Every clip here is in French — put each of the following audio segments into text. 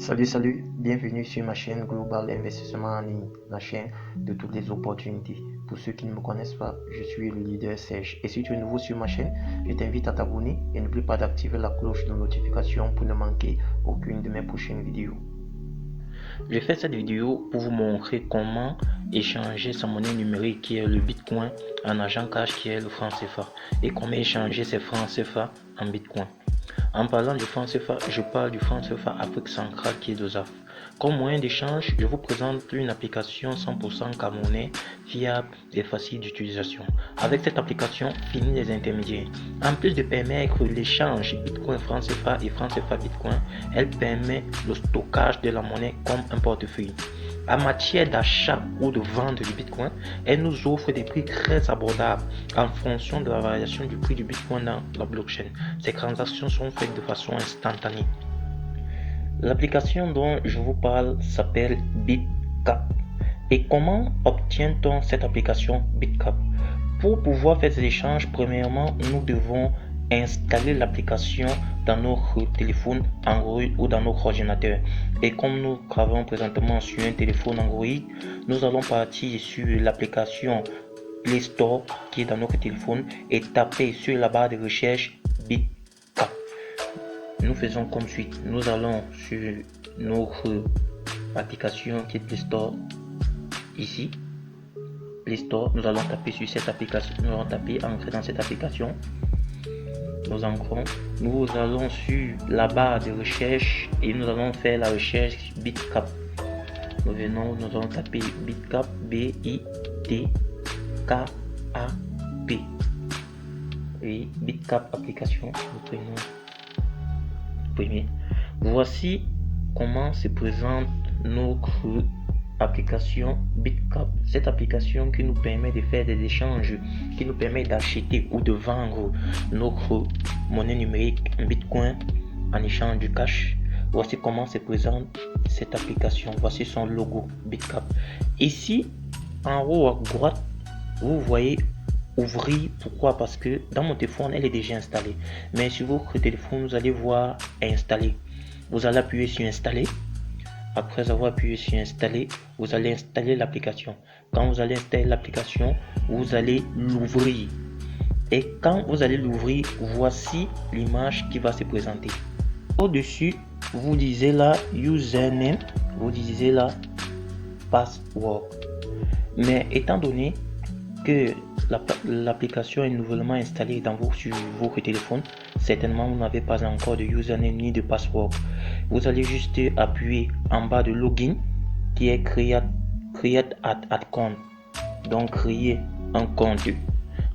Salut, bienvenue sur ma chaîne Global Investissement en ligne, la chaîne de toutes les opportunités. Pour ceux qui ne me connaissent pas, je suis le leader Serge. Et si tu es nouveau sur ma chaîne, je t'invite à t'abonner et n'oublie pas d'activer la cloche de notification pour ne manquer aucune de mes prochaines vidéos. J'ai fait cette vidéo pour vous montrer comment échanger sa monnaie numérique qui est le Bitcoin en argent cash qui est le franc CFA et comment échanger ces francs CFA en Bitcoin. En parlant du franc CFA, je parle du franc CFA Afrique centrale qui est de ZAF. Comme moyen d'échange, je vous présente une application 100% camerounais, fiable et facile d'utilisation. Avec cette application, fini les intermédiaires. En plus de permettre l'échange Bitcoin franc CFA et franc CFA Bitcoin, elle permet le stockage de la monnaie comme un portefeuille. En matière d'achat ou de vente du Bitcoin, elle nous offre des prix très abordables en fonction de la variation du prix du Bitcoin dans la blockchain. Ces transactions sont faites de façon instantanée. L'application dont je vous parle s'appelle BitCap. Et comment obtient-on cette application BitCap? Pour pouvoir faire ces échanges, premièrement, nous devons installer l'application dans notre téléphone Android ou dans notre ordinateur. Et comme nous travaillons présentement sur un téléphone Android, nous allons partir sur l'application Play Store qui est dans notre téléphone et taper sur la barre de recherche BitCap. Nous faisons comme suit. Nous allons sur notre application qui est Play Store ici. Play Store, nous allons taper sur cette application, nous allons taper entrer dans cette application. Nous entrons, nous allons sur la barre de recherche et nous allons faire la recherche BitCap. Nous venons, nous allons taper BitCap, B-I-T-K-A-P. Oui, BitCap application, nous prenons le premier. Voici comment se présente notre application BitCap. Cette application qui nous permet de faire des échanges, qui nous permet d'acheter ou de vendre notre monnaie numérique Bitcoin en échange du cash. Voici comment se présente cette application. Voici son logo BitCap. Ici en haut à droite, vous voyez ouvrir. Pourquoi? Parce que dans mon téléphone elle est déjà installée, mais sur votre téléphone vous allez voir installer. Vous allez appuyer sur installer. Après avoir appuyé sur installer, vous allez installer l'application. Quand vous allez installer l'application, vous allez l'ouvrir. Et quand vous allez l'ouvrir, voici l'image qui va se présenter. Au-dessus, vous lisez la username, vous lisez la password. Mais étant donné que l'application est nouvellement installée sur votre téléphone, certainement vous n'avez pas encore de username ni de password. Vous allez juste appuyer en bas de login qui est create account. Donc créer un compte.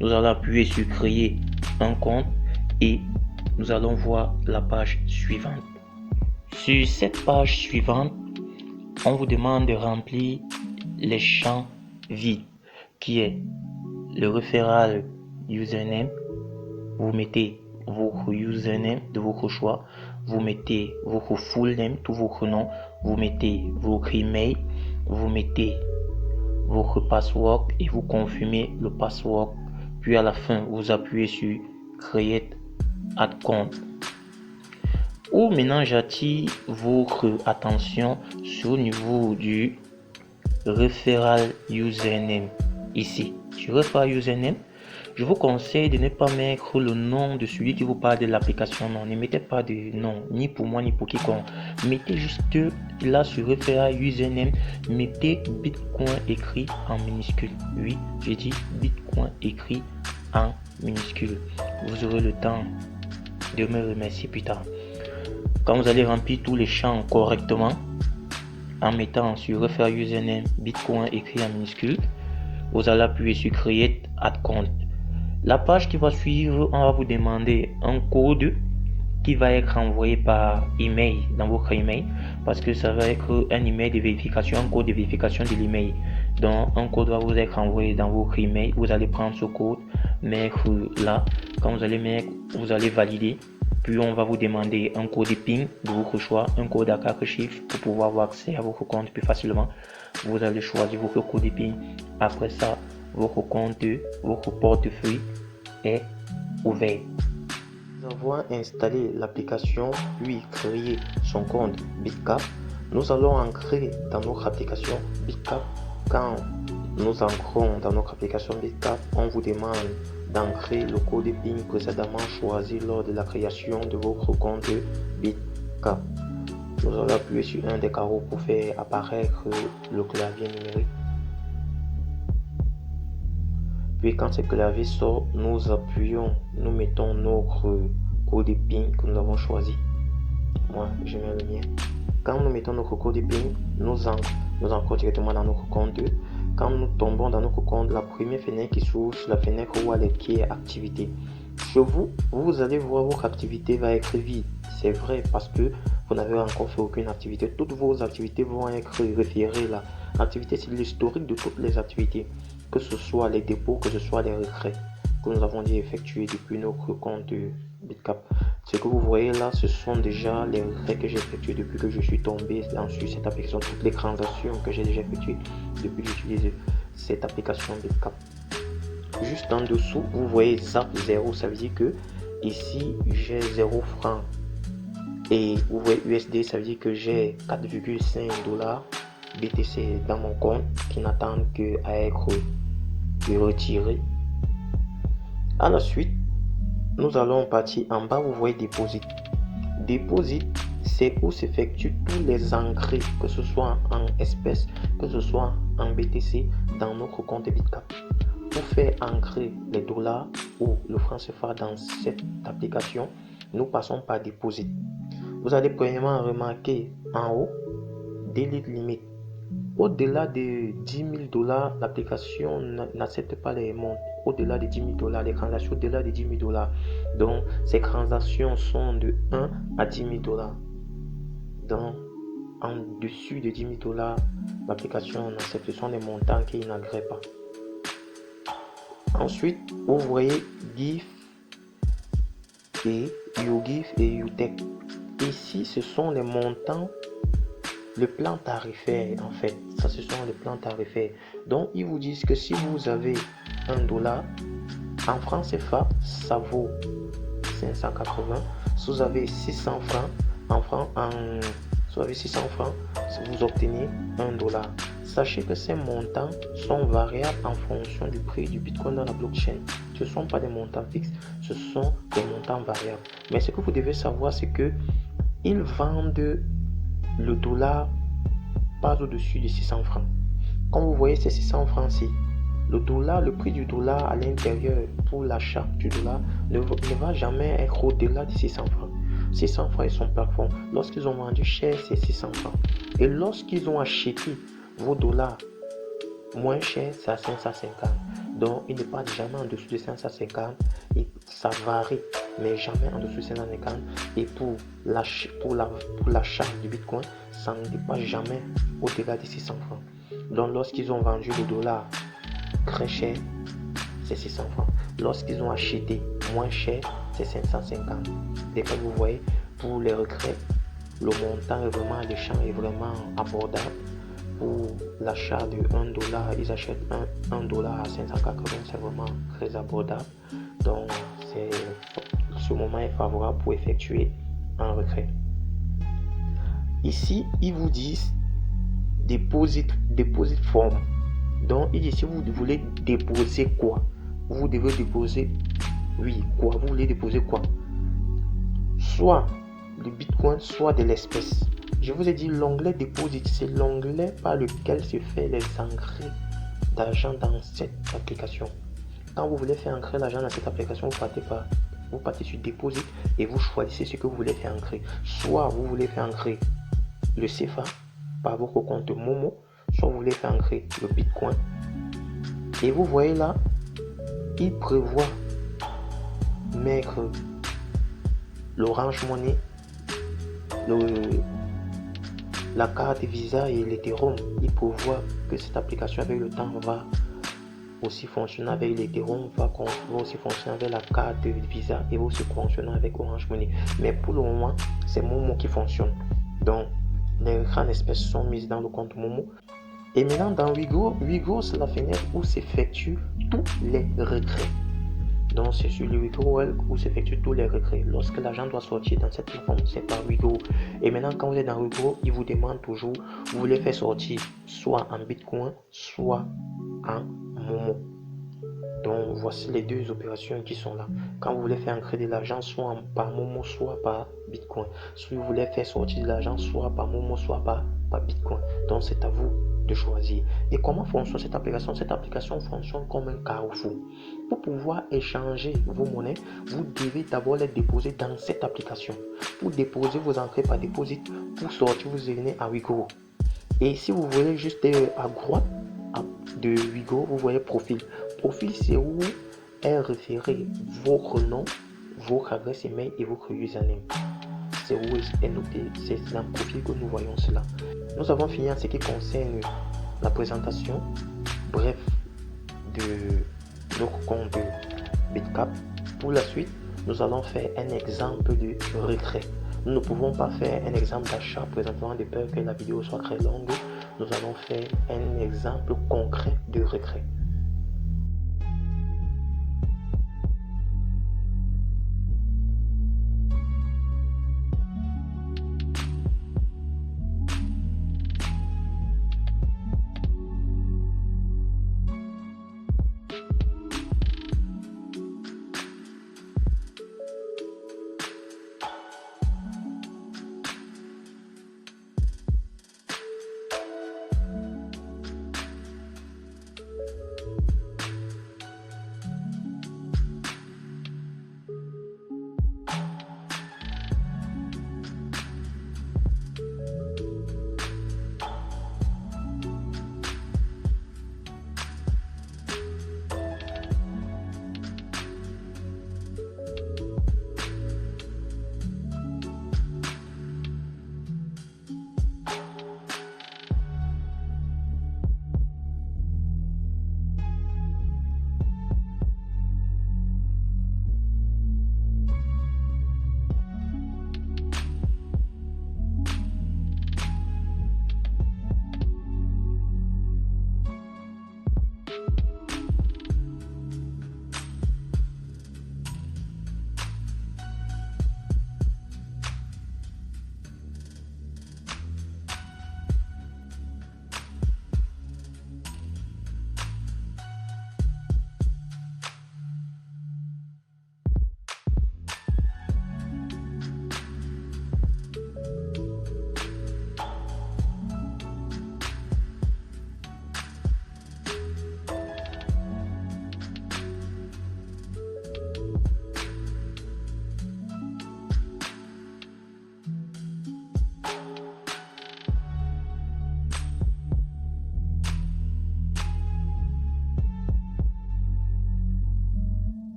Nous allons appuyer sur créer un compte et nous allons voir la page suivante. Sur cette page suivante, on vous demande de remplir les champs vides qui est le référent username. Vous mettez votre username de votre choix, vous mettez votre full name, tout votre nom, vous mettez votre email, vous mettez votre password et vous confirmez le password. Puis à la fin, vous appuyez sur Create Account. Ou maintenant, j'attire votre attention sur le niveau du referral username. Ici, sur referral username, je vous conseille de ne pas mettre le nom de celui qui vous parle de l'application. Non, ne mettez pas de nom, ni pour moi, ni pour quiconque. Mettez juste là sur referral username, mettez Bitcoin écrit en minuscule. Oui, j'ai dit Bitcoin écrit en minuscule. Vous aurez le temps de me remercier plus tard. Quand vous allez remplir tous les champs correctement, en mettant sur referral username Bitcoin écrit en minuscule, vous allez appuyer sur Create Account. La page qui va suivre, on va vous demander un code qui va être envoyé par email dans votre email, parce que ça va être un email de vérification, un code de vérification de l'email. Donc un code va vous être envoyé dans votre email. Vous allez prendre ce code, mettre là. Quand vous allez mettre, vous allez valider. Puis on va vous demander un code PIN de votre choix, un code à 4 chiffres pour pouvoir avoir accès à votre compte plus facilement. Vous allez choisir votre code PIN. Après ça, votre compte, votre portefeuille est ouvert. Après avoir installé l'application puis créé son compte BitCap, nous allons ancrer dans notre application BitCap. Quand nous ancrons dans notre application BitCap, on vous demande d'ancrer le code PIN précédemment choisi lors de la création de votre compte BitCap. Nous allons appuyer sur un des carreaux pour faire apparaître le clavier numérique. Puis quand ce clavier sort, nous appuyons, nous mettons notre code PIN que nous avons choisi. Moi, je mets le mien. Quand nous mettons notre code PIN, nous entrons directement dans notre compte. Quand nous tombons dans notre compte, la première fenêtre qui s'ouvre, c'est la fenêtre qui est activité. Chez vous, vous allez voir votre activité va être vide. C'est vrai parce que vous n'avez encore fait aucune activité. Toutes vos activités vont être référées là. L'activité, c'est l'historique de toutes les activités, que ce soit les dépôts, que ce soit les retraits que nous avons dit effectuer depuis notre compte BitCap. Ce que vous voyez là, ce sont déjà les retraits que j'ai effectués depuis que je suis tombé sur cette application, toutes les transactions que j'ai déjà effectuées depuis que j'utilise cette application BitCap. Juste en dessous, vous voyez ZAP 0, ça veut dire que ici j'ai 0 francs. Et vous voyez USD, ça veut dire que j'ai 4,5 $ BTC dans mon compte qui n'attendent qu'à être retirés. À la suite, nous allons partir en bas, vous voyez Deposit. Deposit, c'est où s'effectuent tous les entrées, que ce soit en espèces, que ce soit en BTC, dans notre compte BitCap. Pour faire ancrer les dollars ou le franc CFA dans cette application, nous passons par Deposit. Vous allez premièrement remarquer en haut, Delete Limit. Au-delà de 10 000 $, l'application n'accepte pas les montres. Au-delà de 10 000 $, les transactions au-delà de 10 000 $. Donc, ces transactions sont de 1 à 10 000 $. Donc, en dessus de 10 000 $, l'application n'accepte. Ce sont des montants qui n'agréent pas. Ensuite, vous voyez GIF et YouGIF et YouTech. Ici, ce sont les montants, le plan tarifaire en fait. Ça, ce sont les plans tarifaires. Donc, ils vous disent que si vous avez $1, en francs CFA, ça vaut 580. Si vous avez 600 francs, si vous avez 600 francs, vous obtenez $1. Sachez que ces montants sont variables en fonction du prix du Bitcoin dans la blockchain. Ce ne sont pas des montants fixes, ce sont des montants variables. Mais ce que vous devez savoir, c'est que ils vendent le dollar pas au-dessus de 600 francs. Comme vous voyez, ces 600 francs-ci, le prix du dollar à l'intérieur pour l'achat du dollar ne va jamais être au-delà de 600 francs. 600 francs est son plafond. Lorsqu'ils ont vendu cher, c'est 600 francs. Et lorsqu'ils ont acheté vos dollars moins cher, c'est à 550. Donc, il ne part jamais en dessous de 550 et ça varie, mais jamais en dessous de 550. Et pour l'achat du Bitcoin, ça ne dépasse jamais au-delà de 600 francs. Donc, lorsqu'ils ont vendu le dollar très cher, c'est 600 francs. Lorsqu'ils ont acheté moins cher, c'est 550. Dès que vous voyez, pour les retraits, le montant est vraiment alléchant et vraiment abordable. Pour l'achat de $1, ils achètent $1 à 580, c'est vraiment très abordable. Donc, ce moment est favorable pour effectuer un retrait. Ici, ils vous disent deposit form. Donc, ils disent si vous voulez déposer quoi, vous devez déposer quoi. Vous voulez déposer quoi? Soit le Bitcoin, soit de l'espèce. Je vous ai dit, l'onglet Deposit, c'est l'onglet par lequel se fait les entrées d'argent dans cette application. Quand vous voulez faire entrer l'argent dans cette application, vous partez sur Deposit et vous choisissez ce que vous voulez faire entrer. Soit vous voulez faire entrer le CFA par votre compte Momo, soit vous voulez faire entrer le Bitcoin. Et vous voyez là, il prévoit mettre l'Orange Money, la carte Visa et l'Ethereum. Il prévoit que cette application avec le temps va aussi fonctionner avec l'Ethereum, va aussi fonctionner avec la carte Visa et va aussi fonctionner avec Orange Money. Mais pour le moment, c'est Momo qui fonctionne. Donc, les grandes espèces sont mises dans le compte Momo. Et maintenant, dans Wigo, c'est la fenêtre où s'effectuent tous les retraits. Donc c'est sur le Wigo Wallet où s'effectuent tous les retraits. Lorsque l'argent doit sortir dans cette plateforme, c'est par Wigo. Et maintenant quand vous êtes dans Wigo, il vous demande toujours, vous voulez faire sortir soit en Bitcoin, soit en Momo. Donc voici les deux opérations qui sont là. Quand vous voulez faire entrer de l'argent, soit par Momo, soit par Bitcoin. Si vous voulez faire sortir de l'argent, soit par Momo, soit par Bitcoin. Donc c'est à vous de choisir. Et comment fonctionne cette application? Cette application fonctionne comme un carrefour. Pour pouvoir échanger vos monnaies, vous devez d'abord les déposer dans cette application. Pour déposer vos entrées par Deposit, pour sortir, vous venez à Wigo. Et si vous voulez juste à droite de Wigo, vous voyez profil. Profil, c'est où est référé votre nom, votre adresse email et votre username. C'est où est noté. C'est dans le profil que nous voyons cela. Nous avons fini en ce qui concerne la présentation, bref, de notre compte Bitcap. Pour la suite, nous allons faire un exemple de retrait. Nous ne pouvons pas faire un exemple d'achat présentement de peur que la vidéo soit très longue. Nous allons faire un exemple concret de retrait.